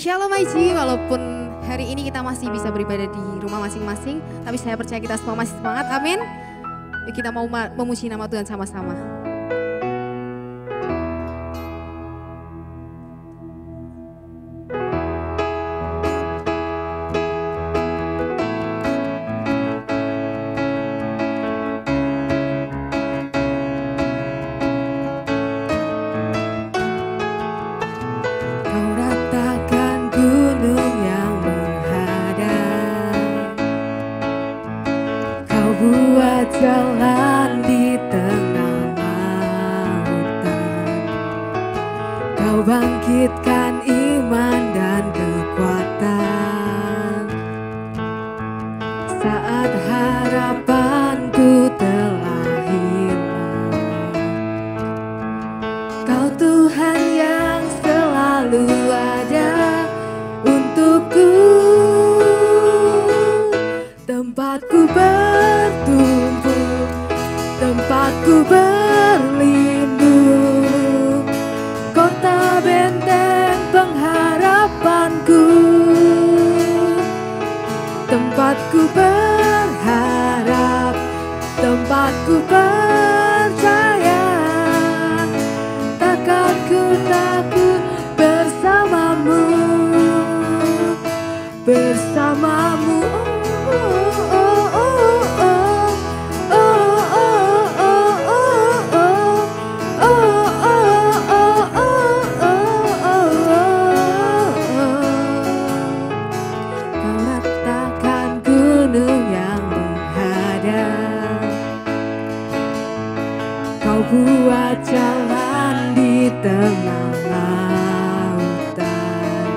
Shalom Maiji, walaupun hari ini kita masih bisa beribadah di rumah masing-masing, tapi saya percaya kita semua masih semangat, amin. Yuk kita mau memuji nama Tuhan sama-sama. Jalan di tengah lautan, Kau bangkitkan iman dan kekuatan. Saat harapanku telah hilang, Kau Tuhan yang selalu ada untukku. Tempatku bertumbuh, tempatku berlindung, kota benteng pengharapanku. Tempatku berharap, tempatku percaya, takkan ku takut bersamamu, bersamamu. Buat jalan di tengah lautan,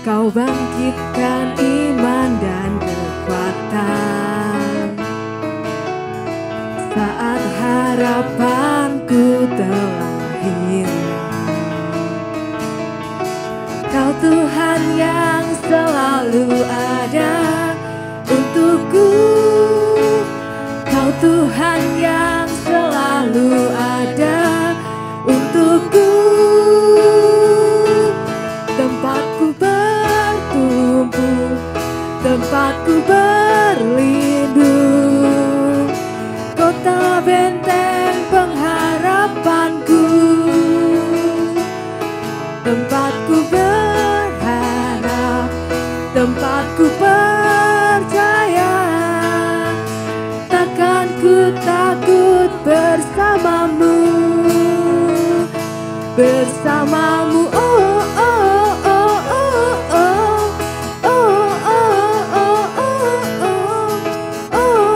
Kau bangkitkan iman dan kekuatan. Saat harapanku telah hilang, Kau Tuhan yang selalu ada untukku. Kau Tuhan yang selalu ada untukku. Tempatku bertumbuh, tempatku berlindung, kota benteng pengharapanku. Tempatku berharap, tempatku percaya, takkan ku takut bersamamu, bersamamu. Oh, oh, oh, oh, oh, oh, oh, oh, oh,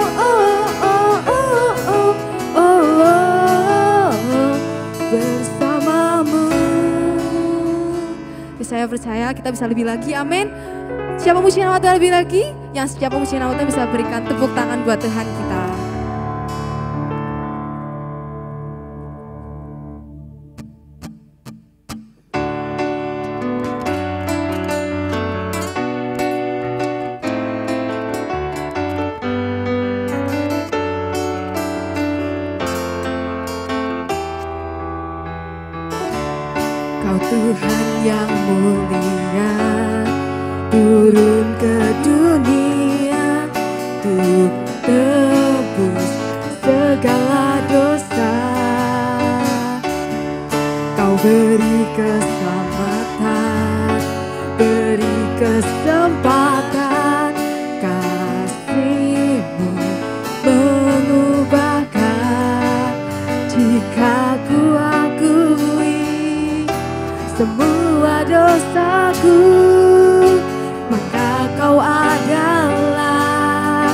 oh, oh, bersamamu. Saya percaya kita bisa lebih lagi, amin. Siapa memuji nama Tuhan lebih lagi? Yang siapa memuji nama Tuhan bisa berikan tepuk tangan buat Tuhan kita. Kau Tuhan yang mulia, turun ke dunia untuk tebus segala dosa. Kau beri keselamatan, beri kesempatan, kasih-Mu mengubahkan. Jika ku akui semua dosaku, maka Kau adalah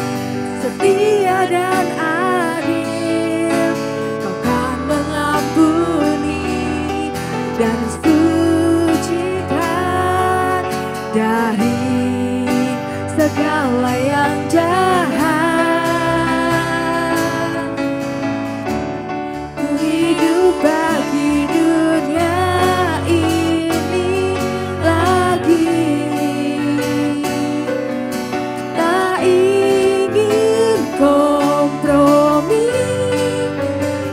setia dan adil. Kau kan mengampuni dan sucikan dari segala yang jahat. Ku hidup bagi dunia ini lagi, tak ingin kompromi,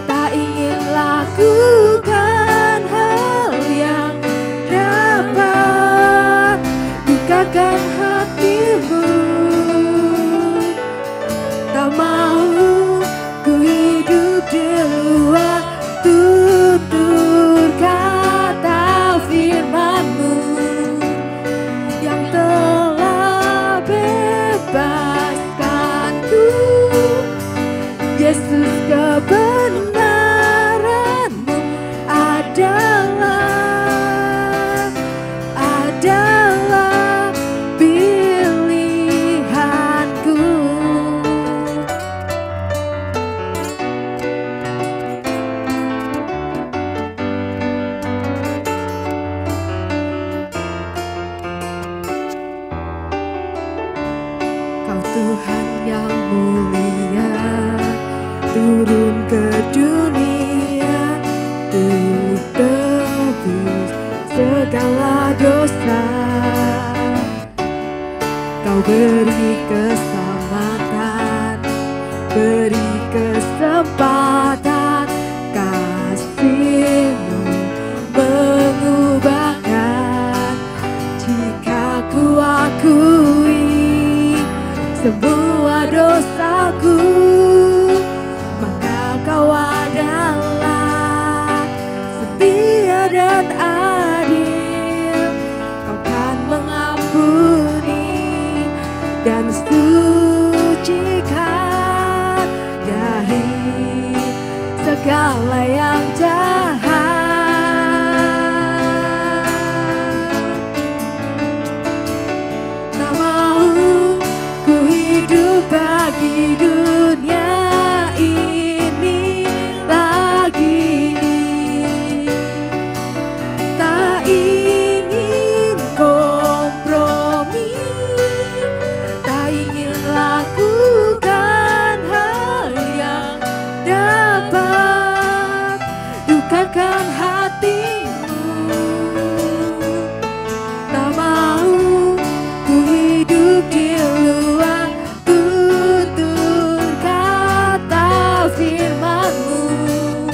tak ingin lakukan hal yang dapat Tuhan yang mulia turun ke dunia untuk tebus segala dosa. Kau beri keselamatan, beri kesempatan, kasih-Mu mengubahkan. Jika ku akui semua dosaku, maka Kau adalah setia dan adil. Kau kan mengampuni dan sucikan dari segala yang jahat. Tak mau ku hidup bagi dunia ini lagi. Tak ingin kompromi, tak ingin lakukan hal yang dapat dukakan hatimu. Tak mau ku hidup di luar tutur kata firman-Mu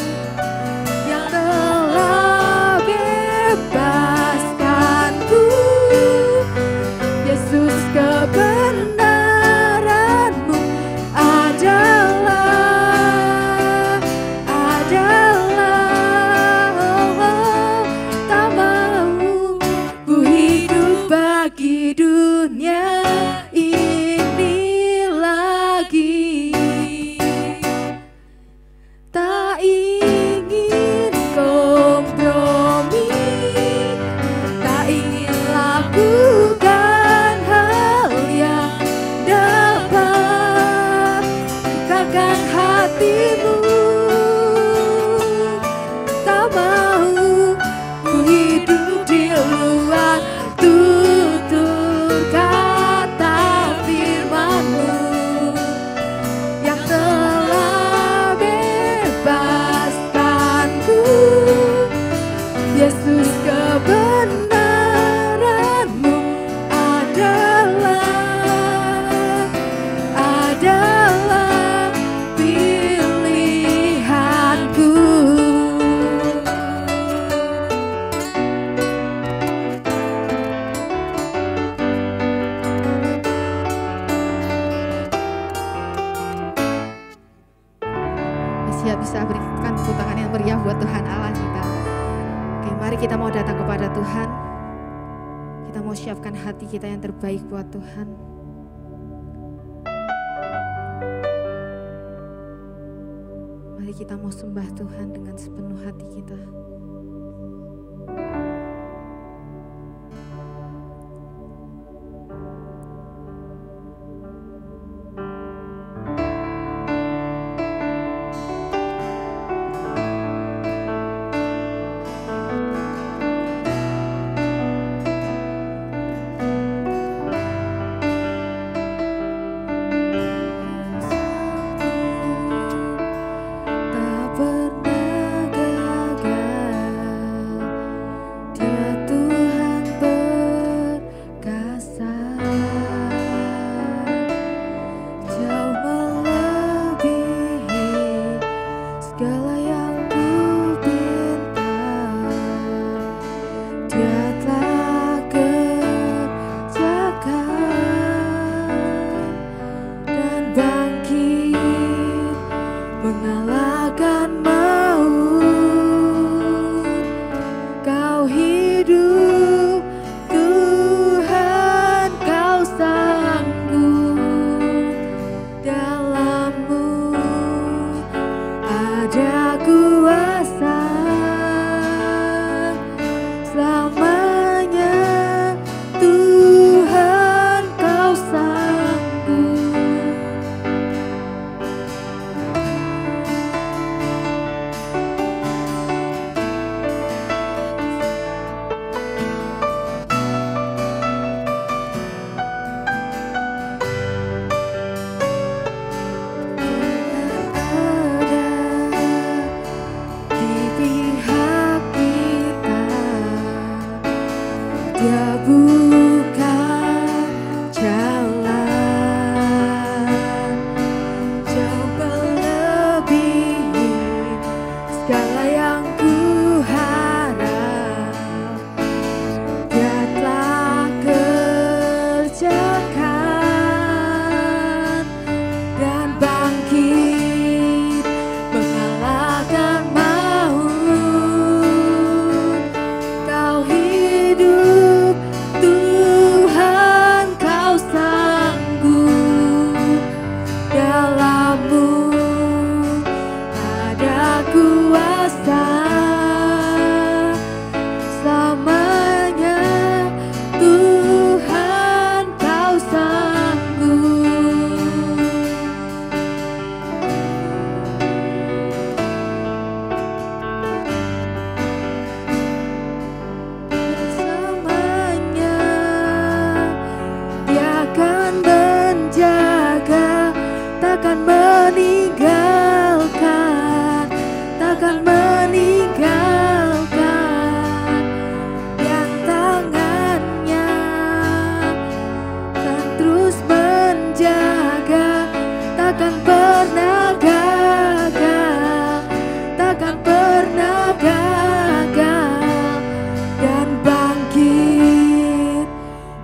yang telah bebaskanku. Yesus, kebenaran-Mu adalah tak mau ku hidup bagi dunia ini lagi. Tak ingin kompromi, tak ingin lakukan hal yang dapat dukakan hatimu. Tak mau ku hidup di luar tutur kata firman-Mu yang telah bebaskanku. Yesus, kebenaran-Mu adalah pilihanku. Siap bisa berikan tepuk tangan yang meriah buat Tuhan Allah kita. Oke, mari kita mau datang kepada Tuhan. Kita mau siapkan hati kita yang terbaik buat Tuhan. Mari kita mau sembah Tuhan dengan sepenuh hati kita. Tak pernah gagal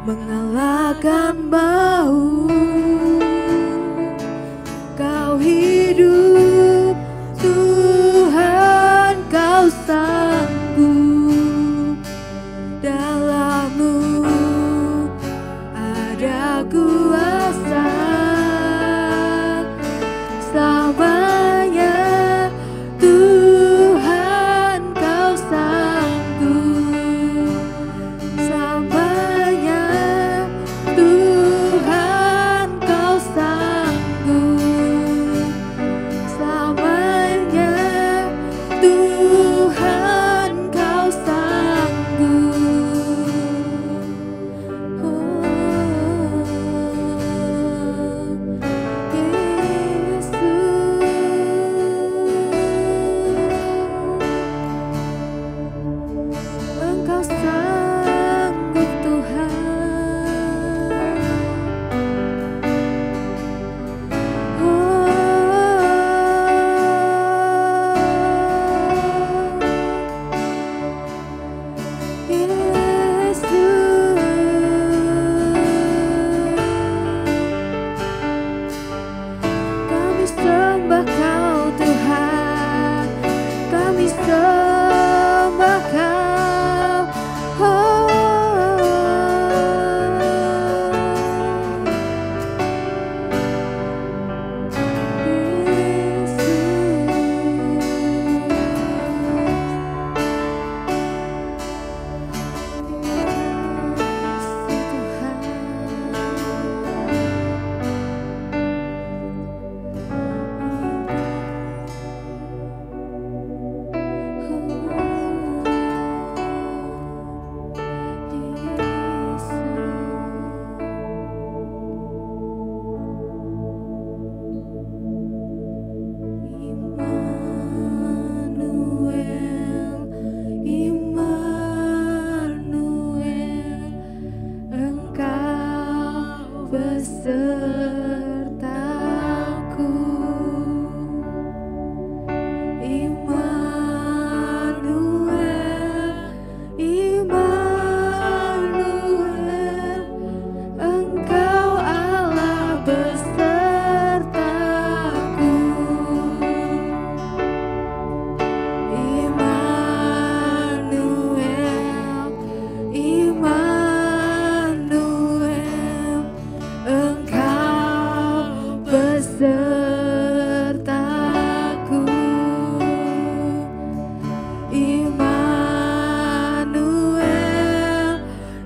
mengalahkan maut. Kau hidup, Tuhan, Kau sanggup. Dalam-Mu ada kuasa selamanya. Tuhan, Kau sanggup selamanya. Tuhan, Kau sanggup selamanya. Tuhan, Kau sanggup. Oh, Yesus, Engkau sanggup Tuhan. Kami sembah Kau Tuhan, kami sembah Kau. Immanuel, Engkau besertaku. Immanuel, Immanuel, Engkau Allah besertaku. Immanuel, Immanuel, Engkau besertaku. Immanuel,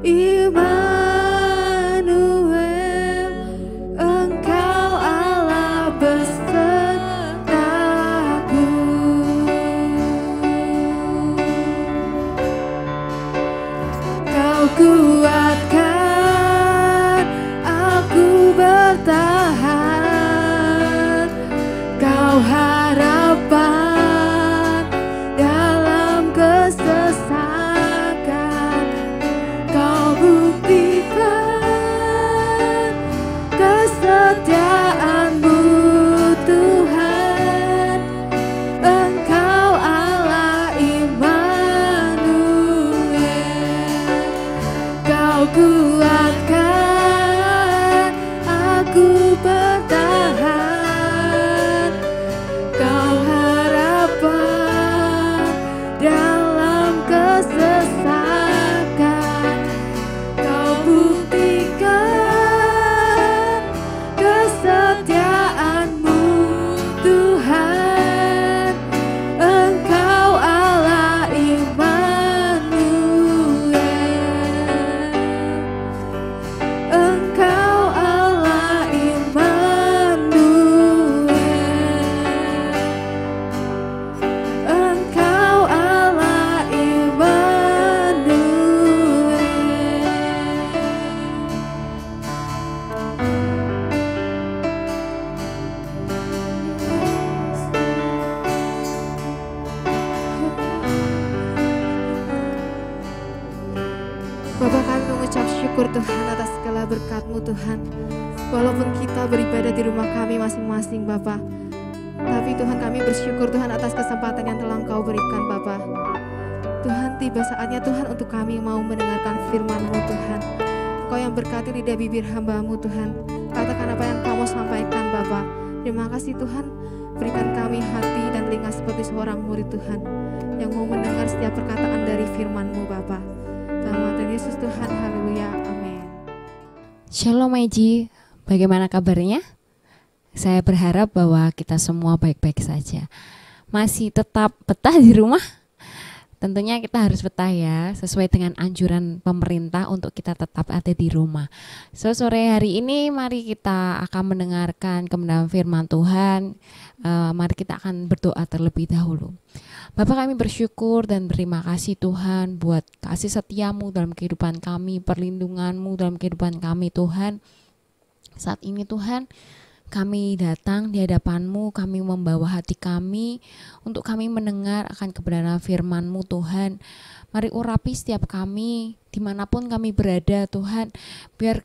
Immanuel, Engkau Allah besertaku. Kau kuatkan aku bertahan. Kau harapan dalam kesesakan. Kau buktikan kesetiaan-Mu Tuhan. Engkau Allah Immanuel. Kau kuatkan aku bertahan. Kau harapan dalam kesesakan. Kau buktikan kesetiaan-Mu Tuhan. Engkau Allah Immanuel. Engkau Allah Immanuel. Engkau Allah Immanuel. Bapa, kami mengucap syukur Tuhan atas segala berkat-Mu Tuhan. Walaupun kita beribadah di rumah kami masing-masing Bapa, tapi Tuhan kami bersyukur Tuhan atas kesempatan yang telah Engkau berikan Bapa. Tuhan, tiba saatnya Tuhan untuk kami mau mendengarkan firman-Mu Tuhan. Engkau yang berkati lidah bibir hamba-Mu Tuhan. Katakan apa yang Engkau mau sampaikan Bapa. Terima kasih Tuhan, berikan kami hati dan telinga seperti seorang murid Tuhan yang mau mendengar setiap perkataan dari firman-Mu Bapa. Dalam nama Tuhan Yesus Tuhan, haleluya, amin. Shalom Meji, bagaimana kabarnya? Saya berharap bahwa kita semua baik-baik saja. Masih tetap betah di rumah? Tentunya kita harus betah ya, sesuai dengan anjuran pemerintah untuk kita tetap ada di rumah. So, sore hari ini mari kita akan mendengarkan kebenaran firman Tuhan. Mari kita akan berdoa terlebih dahulu. Bapa, kami bersyukur dan berterima kasih Tuhan buat kasih setia-Mu dalam kehidupan kami, perlindungan-Mu dalam kehidupan kami Tuhan. Saat ini Tuhan, kami datang di hadapan-Mu, kami membawa hati kami untuk kami mendengar akan kebenaran firman-Mu Tuhan. Mari urapi setiap kami, dimanapun kami berada Tuhan, biar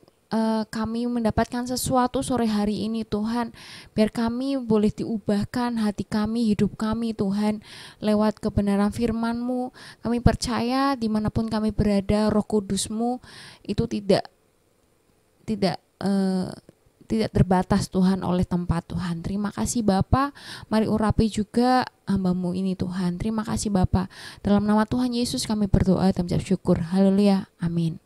kami mendapatkan sesuatu sore hari ini Tuhan. Biar kami boleh diubahkan hati kami, hidup kami Tuhan, lewat kebenaran firman-Mu. Kami percaya dimanapun kami berada, Roh Kudus-Mu itu tidak terbatas Tuhan oleh tempat Tuhan. Terima kasih Bapa. Mari urapi juga hamba-Mu ini Tuhan. Terima kasih Bapa. Dalam nama Tuhan Yesus kami berdoa dan mengucap syukur. Haleluya. Amin.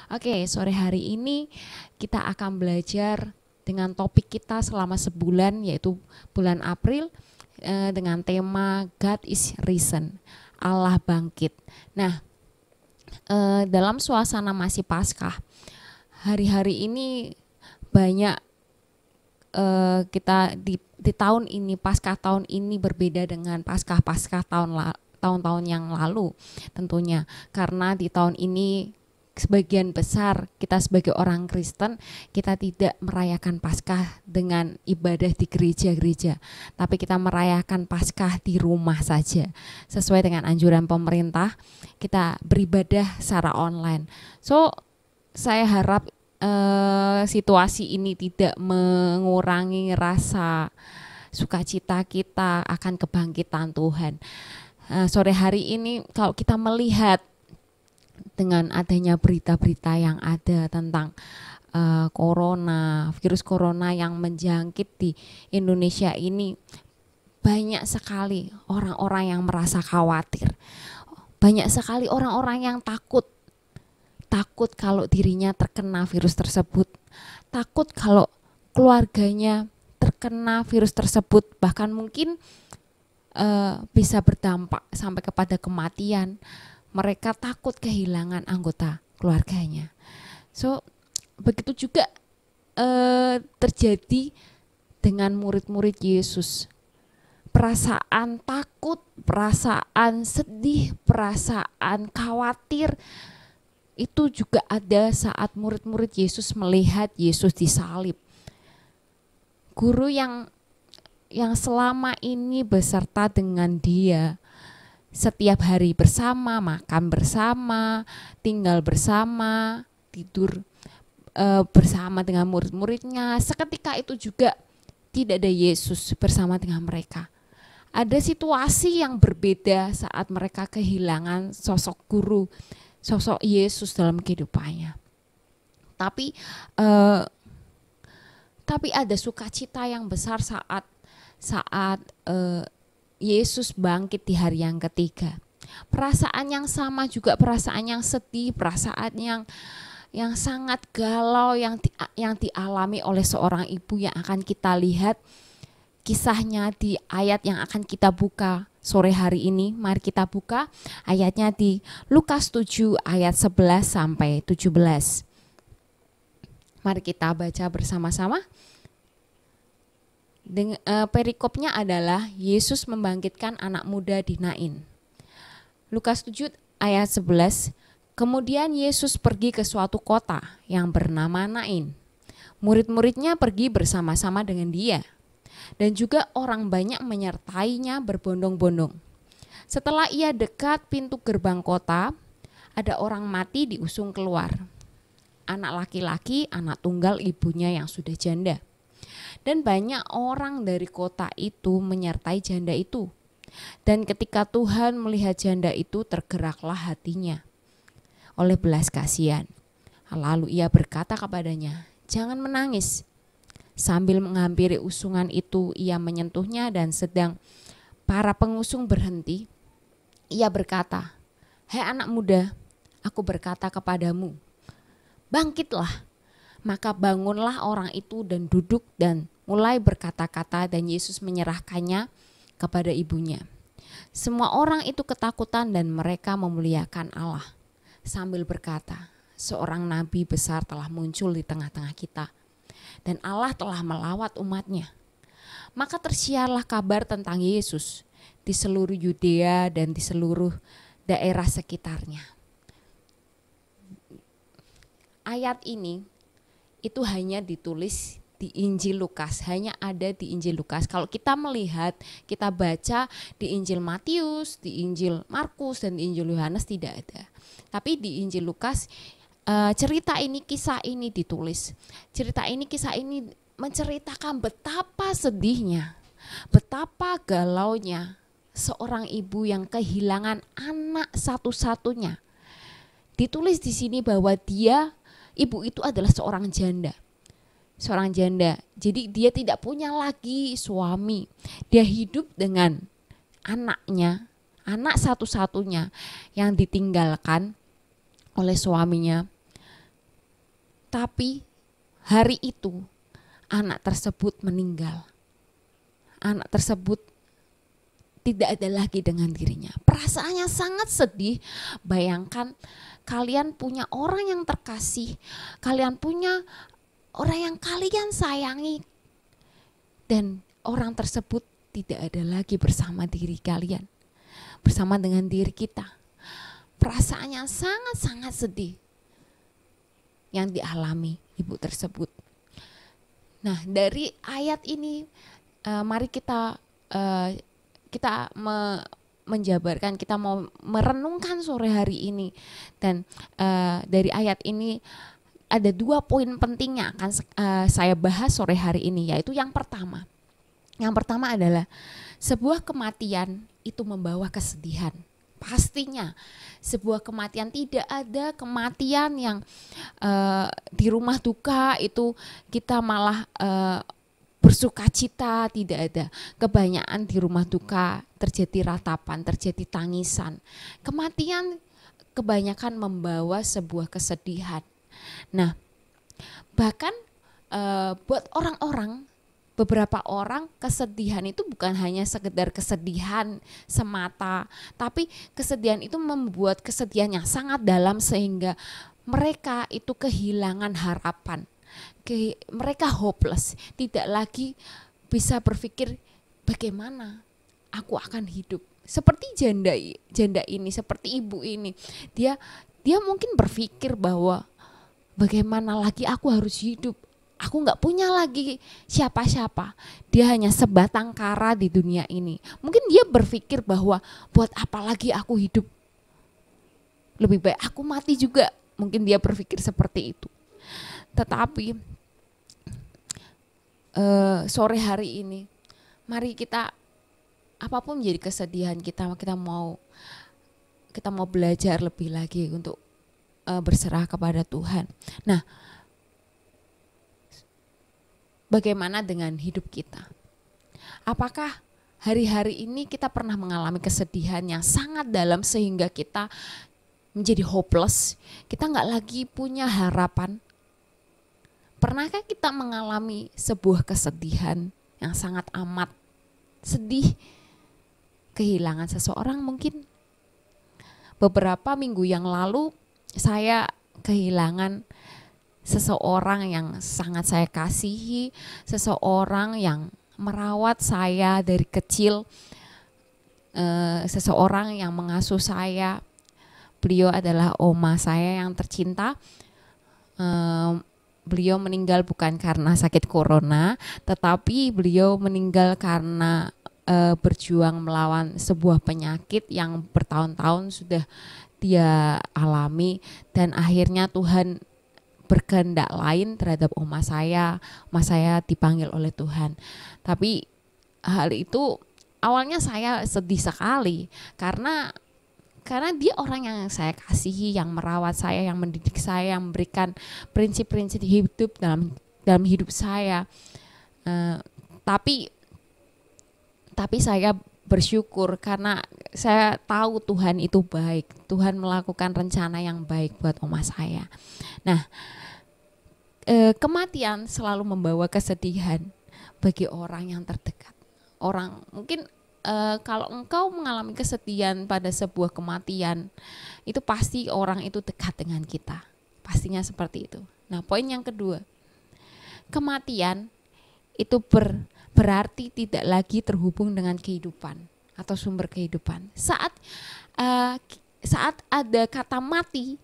Oke, sore hari ini kita akan belajar dengan topik kita selama sebulan, yaitu bulan April, dengan tema God is risen. Allah bangkit. Nah, dalam suasana masih Paskah, hari-hari ini banyak kita di tahun ini, Paskah tahun ini berbeda dengan Paskah tahun-tahun yang lalu tentunya, karena di tahun ini sebagian besar kita sebagai orang Kristen kita tidak merayakan Paskah dengan ibadah di gereja-gereja, tapi kita merayakan Paskah di rumah saja. Sesuai dengan anjuran pemerintah, kita beribadah secara online. So, saya harap situasi ini tidak mengurangi rasa sukacita kita akan kebangkitan Tuhan. Sore hari ini kalau kita melihat dengan adanya berita-berita yang ada tentang virus corona yang menjangkit di Indonesia ini, banyak sekali orang-orang yang merasa khawatir. Banyak sekali orang-orang yang takut kalau dirinya terkena virus tersebut, takut kalau keluarganya terkena virus tersebut, bahkan mungkin bisa berdampak sampai kepada kematian. Mereka takut kehilangan anggota keluarganya. So, begitu juga terjadi dengan murid-murid Yesus. Perasaan takut, perasaan sedih, perasaan khawatir itu juga ada saat murid-murid Yesus melihat Yesus disalib. Guru yang selama ini beserta dengan dia, setiap hari bersama, makan bersama, tinggal bersama, tidur bersama dengan murid-muridnya, seketika itu juga tidak ada Yesus bersama dengan mereka. Ada situasi yang berbeda saat mereka kehilangan sosok guru, sosok Yesus dalam kehidupannya. Tapi ada sukacita yang besar saat Yesus bangkit di hari yang ketiga. Perasaan yang sama juga, perasaan yang sedih, perasaan yang sangat galau yang dialami oleh seorang ibu yang akan kita lihat kisahnya di ayat yang akan kita buka sore hari ini. Mari kita buka ayatnya di Lukas 7 ayat 11 sampai 17. Mari kita baca bersama-sama. Perikopnya adalah Yesus membangkitkan anak muda di Nain. Lukas 7 ayat 11. Kemudian Yesus pergi ke suatu kota yang bernama Nain. Murid-muridnya pergi bersama-sama dengan dia, dan juga orang banyak menyertainya berbondong-bondong. Setelah ia dekat pintu gerbang kota, ada orang mati diusung keluar. Anak laki-laki, anak tunggal ibunya yang sudah janda. Dan banyak orang dari kota itu menyertai janda itu. Dan ketika Tuhan melihat janda itu, tergeraklah hatinya oleh belas kasihan. Lalu ia berkata kepadanya, "Jangan menangis." Sambil menghampiri usungan itu, ia menyentuhnya, dan sedang para pengusung berhenti, ia berkata, "Hai anak muda, aku berkata kepadamu, bangkitlah." Maka bangunlah orang itu dan duduk dan mulai berkata-kata, dan Yesus menyerahkannya kepada ibunya. Semua orang itu ketakutan dan mereka memuliakan Allah sambil berkata, "Seorang nabi besar telah muncul di tengah-tengah kita, dan Allah telah melawat umatnya." Maka tersiarlah kabar tentang Yesus di seluruh Yudea dan di seluruh daerah sekitarnya. Ayat ini itu hanya ditulis di Injil Lukas, hanya ada di Injil Lukas. Kalau kita melihat, kita baca di Injil Matius, di Injil Markus, dan di Injil Yohanes tidak ada. Tapi di Injil Lukas cerita ini, kisah ini ditulis. Kisah ini menceritakan betapa sedihnya, betapa galaunya seorang ibu yang kehilangan anak satu-satunya. Ditulis di sini bahwa ibu itu adalah seorang janda. Jadi dia tidak punya lagi suami. Dia hidup dengan anaknya, anak satu-satunya yang ditinggalkan oleh suaminya. Tapi hari itu anak tersebut meninggal. Anak tersebut tidak ada lagi dengan dirinya. Perasaannya sangat sedih. Bayangkan kalian punya orang yang terkasih, kalian punya orang yang kalian sayangi, dan orang tersebut tidak ada lagi bersama diri kalian, bersama dengan diri kita. Perasaannya sangat-sangat sedih yang dialami ibu tersebut. Nah, dari ayat ini mari kita menjabarkan, kita mau merenungkan sore hari ini. Dan dari ayat ini ada 2 poin penting yang akan saya bahas sore hari ini, yaitu yang pertama adalah sebuah kematian itu membawa kesedihan. Pastinya sebuah kematian, tidak ada kematian yang di rumah duka itu kita malah bersukacita, tidak ada. Kebanyakan di rumah duka terjadi ratapan, terjadi tangisan. Kematian kebanyakan membawa sebuah kesedihan. Nah, bahkan buat beberapa orang kesedihan itu bukan hanya sekedar kesedihan semata, tapi kesedihan itu membuat kesedihan yang sangat dalam sehingga mereka itu kehilangan harapan. Mereka hopeless, tidak lagi bisa berpikir bagaimana aku akan hidup. Seperti janda ini, seperti ibu ini, dia mungkin berpikir bahwa bagaimana lagi aku harus hidup. Aku gak punya lagi siapa-siapa. Dia hanya sebatang kara di dunia ini. Mungkin dia berpikir bahwa buat apa lagi aku hidup. Lebih baik aku mati juga. Mungkin dia berpikir seperti itu. Tetapi sore hari ini, mari kita, apapun menjadi kesedihan kita mau belajar lebih lagi untuk berserah kepada Tuhan. Nah, bagaimana dengan hidup kita? Apakah hari-hari ini kita pernah mengalami kesedihan yang sangat dalam sehingga kita menjadi hopeless, kita nggak lagi punya harapan? Pernahkah kita mengalami sebuah kesedihan yang sangat amat sedih, kehilangan seseorang mungkin? Beberapa minggu yang lalu saya kehilangan seseorang yang sangat saya kasihi, seseorang yang merawat saya dari kecil, seseorang yang mengasuh saya. Beliau adalah oma saya yang tercinta. Beliau meninggal bukan karena sakit corona, tetapi beliau meninggal karena berjuang melawan sebuah penyakit yang bertahun-tahun sudah dia alami, dan akhirnya Tuhan berkehendak lain terhadap oma saya dipanggil oleh Tuhan. Tapi hal itu awalnya saya sedih sekali karena Karena dia orang yang saya kasihi, yang merawat saya, yang mendidik saya, yang memberikan prinsip-prinsip hidup dalam hidup saya. Tapi saya bersyukur karena saya tahu Tuhan itu baik. Tuhan melakukan rencana yang baik buat oma saya. Nah, kematian selalu membawa kesedihan bagi orang yang terdekat. Orang mungkin kalau engkau mengalami kesedihan pada sebuah kematian, itu pasti orang itu dekat dengan kita. Pastinya seperti itu. Nah, poin yang kedua, kematian itu berarti tidak lagi terhubung dengan kehidupan atau sumber kehidupan. Saat ada kata mati,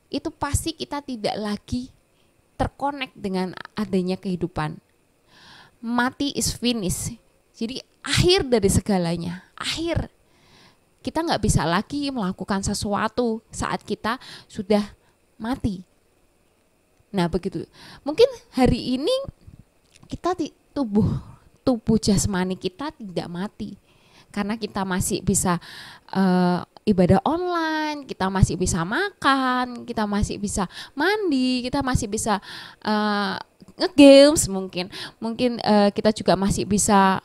itu pasti kita tidak lagi terkonek dengan adanya kehidupan. Mati is finish. Jadi akhir dari segalanya, akhir. Kita nggak bisa lagi melakukan sesuatu saat kita sudah mati. Nah begitu. Mungkin hari ini kita tubuh jasmani kita tidak mati. Karena kita masih bisa ibadah online, kita masih bisa makan, kita masih bisa mandi, kita masih bisa nge-games mungkin kita juga masih bisa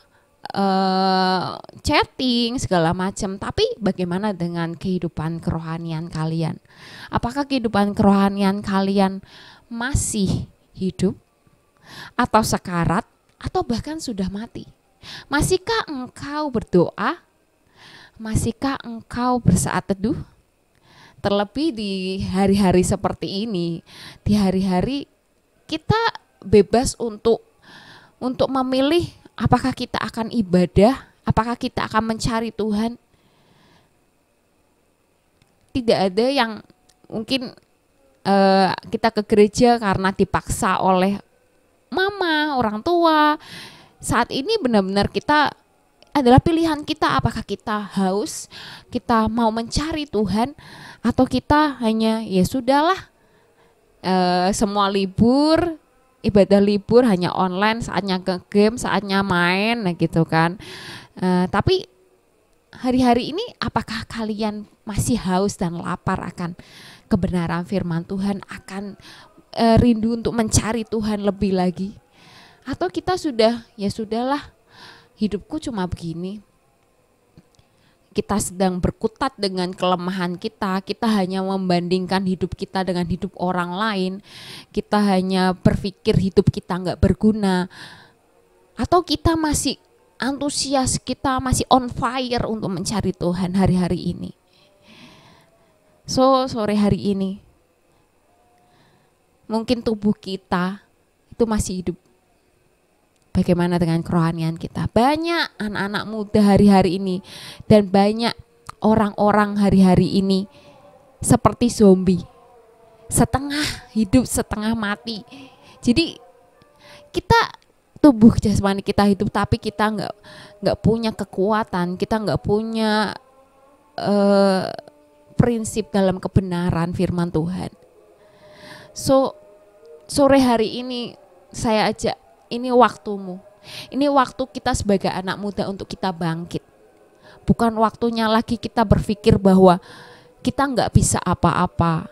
chatting segala macam. Tapi bagaimana dengan kehidupan kerohanian kalian? Apakah kehidupan kerohanian kalian masih hidup atau sekarat atau bahkan sudah mati? Masihkah engkau berdoa? Masihkah engkau bersaat teduh? Terlebih di hari-hari seperti ini, di hari-hari kita bebas untuk memilih apakah kita akan ibadah, apakah kita akan mencari Tuhan. Tidak ada yang mungkin kita ke gereja karena dipaksa oleh mama, orang tua. Saat ini benar-benar kita adalah pilihan kita, apakah kita haus, kita mau mencari Tuhan, atau kita hanya ya sudahlah, semua libur, ibadah libur hanya online, saatnya ke game, saatnya main, nah gitu kan. Tapi hari-hari ini apakah kalian masih haus dan lapar akan kebenaran firman Tuhan, akan rindu untuk mencari Tuhan lebih lagi? Atau kita sudah, ya sudahlah, hidupku cuma begini. Kita sedang berkutat dengan kelemahan kita hanya membandingkan hidup kita dengan hidup orang lain, kita hanya berpikir hidup kita nggak berguna, atau kita masih antusias, kita masih on fire untuk mencari Tuhan hari-hari ini. Sore hari ini, mungkin tubuh kita itu masih hidup. Bagaimana dengan kerohanian kita? Banyak anak-anak muda hari-hari ini dan banyak orang-orang hari-hari ini seperti zombie, setengah hidup setengah mati. Jadi kita, tubuh jasmani kita hidup tapi kita nggak punya kekuatan, kita nggak punya prinsip dalam kebenaran firman Tuhan. Sore hari ini saya ajak, ini waktumu. Ini waktu kita sebagai anak muda untuk kita bangkit. Bukan waktunya lagi kita berpikir bahwa kita nggak bisa apa-apa.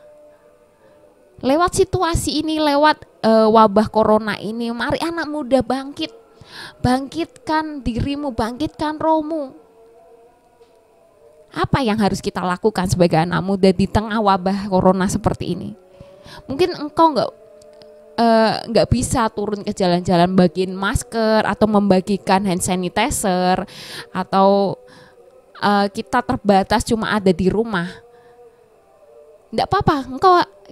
Lewat situasi ini, lewat wabah corona ini, mari anak muda bangkit. Bangkitkan dirimu, bangkitkan rohmu. Apa yang harus kita lakukan sebagai anak muda di tengah wabah corona seperti ini? Mungkin engkau nggak bisa turun ke jalan-jalan bagiin masker atau membagikan hand sanitizer, atau kita terbatas cuma ada di rumah. Nggak apa-apa,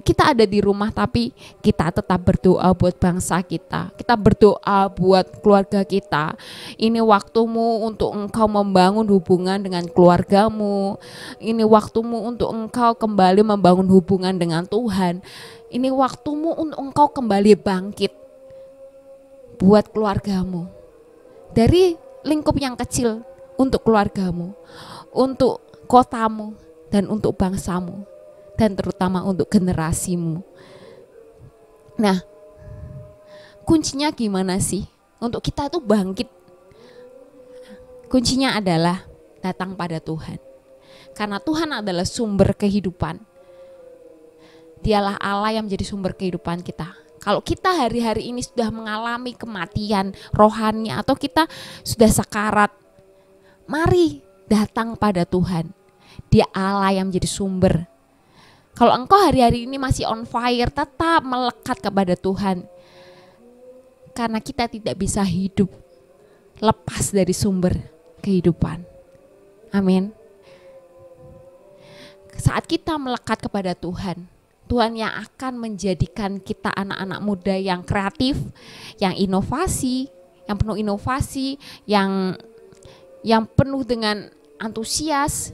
kita ada di rumah tapi kita tetap berdoa buat bangsa kita berdoa buat keluarga kita. Ini waktumu untuk engkau membangun hubungan dengan keluargamu. Ini waktumu untuk engkau kembali membangun hubungan dengan Tuhan. Ini waktumu untuk engkau kembali bangkit buat keluargamu. Dari lingkup yang kecil untuk keluargamu, untuk kotamu, dan untuk bangsamu, dan terutama untuk generasimu. Nah, kuncinya gimana sih untuk kita itu bangkit? Kuncinya adalah datang pada Tuhan. Karena Tuhan adalah sumber kehidupan. Dialah Allah yang menjadi sumber kehidupan kita. Kalau kita hari-hari ini sudah mengalami kematian rohani atau kita sudah sekarat, mari datang pada Tuhan. Dia Allah yang menjadi sumber. Kalau engkau hari-hari ini masih on fire, tetap melekat kepada Tuhan. Karena kita tidak bisa hidup lepas dari sumber kehidupan. Amin. Saat kita melekat kepada Tuhan, Tuhan yang akan menjadikan kita anak-anak muda yang kreatif, yang inovasi, yang penuh inovasi, yang penuh dengan antusias,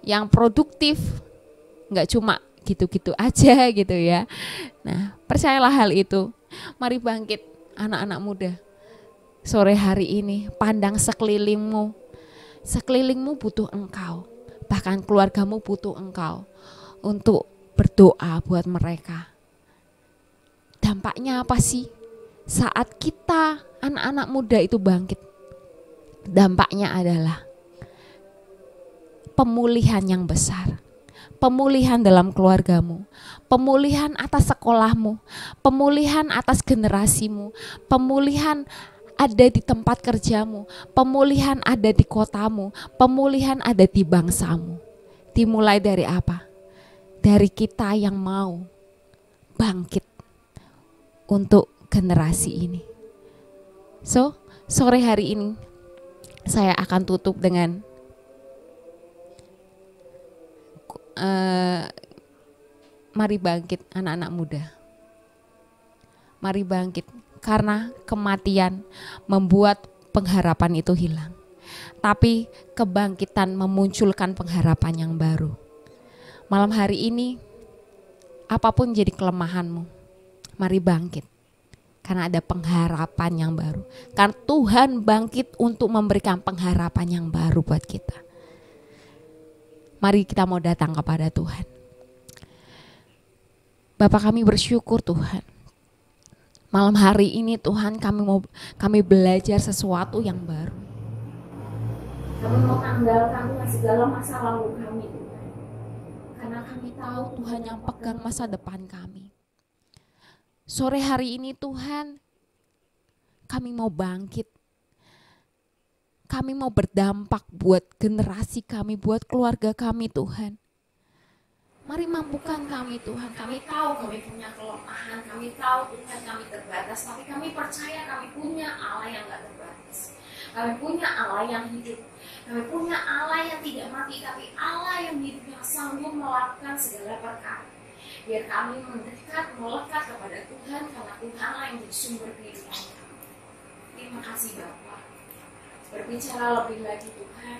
yang produktif, nggak cuma gitu-gitu aja gitu ya. Nah, percayalah hal itu. Mari bangkit anak-anak muda. Sore hari ini pandang sekelilingmu. Sekelilingmu butuh engkau. Bahkan keluargamu butuh engkau. Untuk berdoa buat mereka. Dampaknya apa sih? Saat kita anak-anak muda itu bangkit, dampaknya adalah pemulihan yang besar. Pemulihan dalam keluargamu, pemulihan atas sekolahmu, pemulihan atas generasimu, pemulihan ada di tempat kerjamu, pemulihan ada di kotamu, pemulihan ada di bangsamu. Dimulai dari apa? Dari kita yang mau bangkit untuk generasi ini. So, sore hari ini saya akan tutup dengan mari bangkit anak-anak muda. Mari bangkit karena kematian membuat pengharapan itu hilang. Tapi kebangkitan memunculkan pengharapan yang baru. Malam hari ini, apapun jadi kelemahanmu, mari bangkit. Karena ada pengharapan yang baru. Karena Tuhan bangkit untuk memberikan pengharapan yang baru buat kita. Mari kita mau datang kepada Tuhan. Bapak kami bersyukur Tuhan. Malam hari ini Tuhan kami belajar sesuatu yang baru. Kami mau tanggalkan segala masa lalu kami Tuhan. Karena kami tahu Tuhan yang pegang masa depan kami. Sore hari ini Tuhan, kami mau bangkit. Kami mau berdampak buat generasi kami, buat keluarga kami Tuhan. Mari mampukan kami Tuhan. Kami tahu kami punya kelemahan, kami tahu Tuhan kami terbatas. Tapi kami percaya kami punya Allah yang gak terbatas. Kami punya Allah yang hidup. Kami punya Allah yang tidak mati, tapi Allah yang hidup yang sanggup melakukan segala perkara. Biar kami mendekat, melekat kepada Tuhan, karena Tuhanlah yang jadi sumber kehidupan kami. Terima kasih Bapa. Berbicara lebih lagi Tuhan.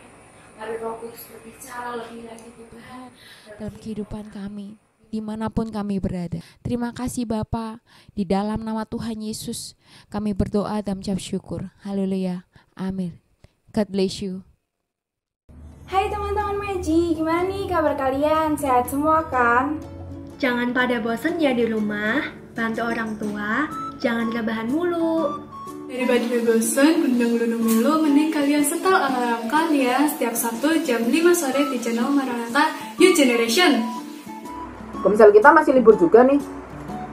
Mari Roh Kudus berbicara lebih lagi Tuhan dalam kehidupan kami, dimanapun kami berada. Terima kasih Bapa. Di dalam nama Tuhan Yesus kami berdoa dan mengucap syukur. Haleluya. Amin. God bless you. Hai teman-teman Meji, gimana nih kabar kalian? Sehat semua kan? Jangan pada bosen ya di rumah, bantu orang tua, jangan rebahan mulu. Daripada bosan, gunung-gunung mulu, mending kalian setel alarm kalian setiap Sabtu jam 5 sore di channel Maranatha New Generation. Komsel kita masih libur juga nih.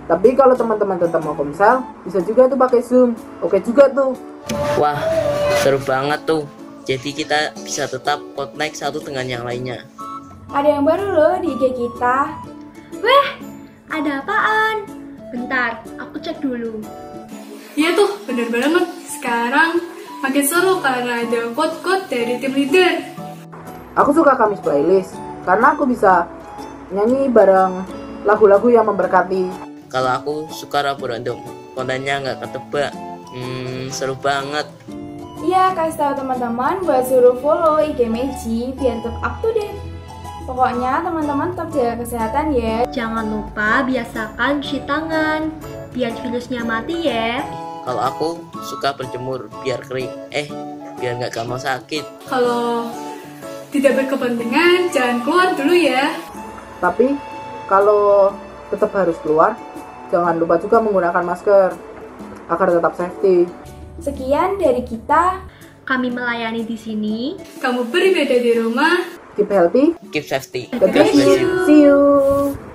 Tapi kalau teman-teman tetap mau komsel, bisa juga tuh pakai Zoom. Oke juga tuh. Wah, seru banget tuh. Jadi kita bisa tetap connect satu dengan yang lainnya. Ada yang baru loh di IG kita. Weh, ada apaan? Bentar, aku cek dulu. Iya tuh, bener banget. Sekarang makin seru karena ada quote-quote dari tim leader. Aku suka Kamis playlist karena aku bisa nyanyi bareng lagu-lagu yang memberkati. Kalau aku suka rapu random, kontennya nggak ketebak. Seru banget. Iya, kasih tahu teman-teman buat suruh follow IG Meji biar tetap up to date. Pokoknya teman-teman tetap jaga kesehatan ya. Jangan lupa biasakan cuci tangan, biar virusnya mati ya. Kalau aku suka berjemur biar kering. Biar nggak gampang sakit. Kalau tidak berkepentingan, jangan keluar dulu ya. Tapi kalau tetap harus keluar, jangan lupa juga menggunakan masker agar tetap safety. Sekian dari kita. Kami melayani di sini. Kamu beribadah di rumah. Keep healthy. Keep safety. God bless you. See you.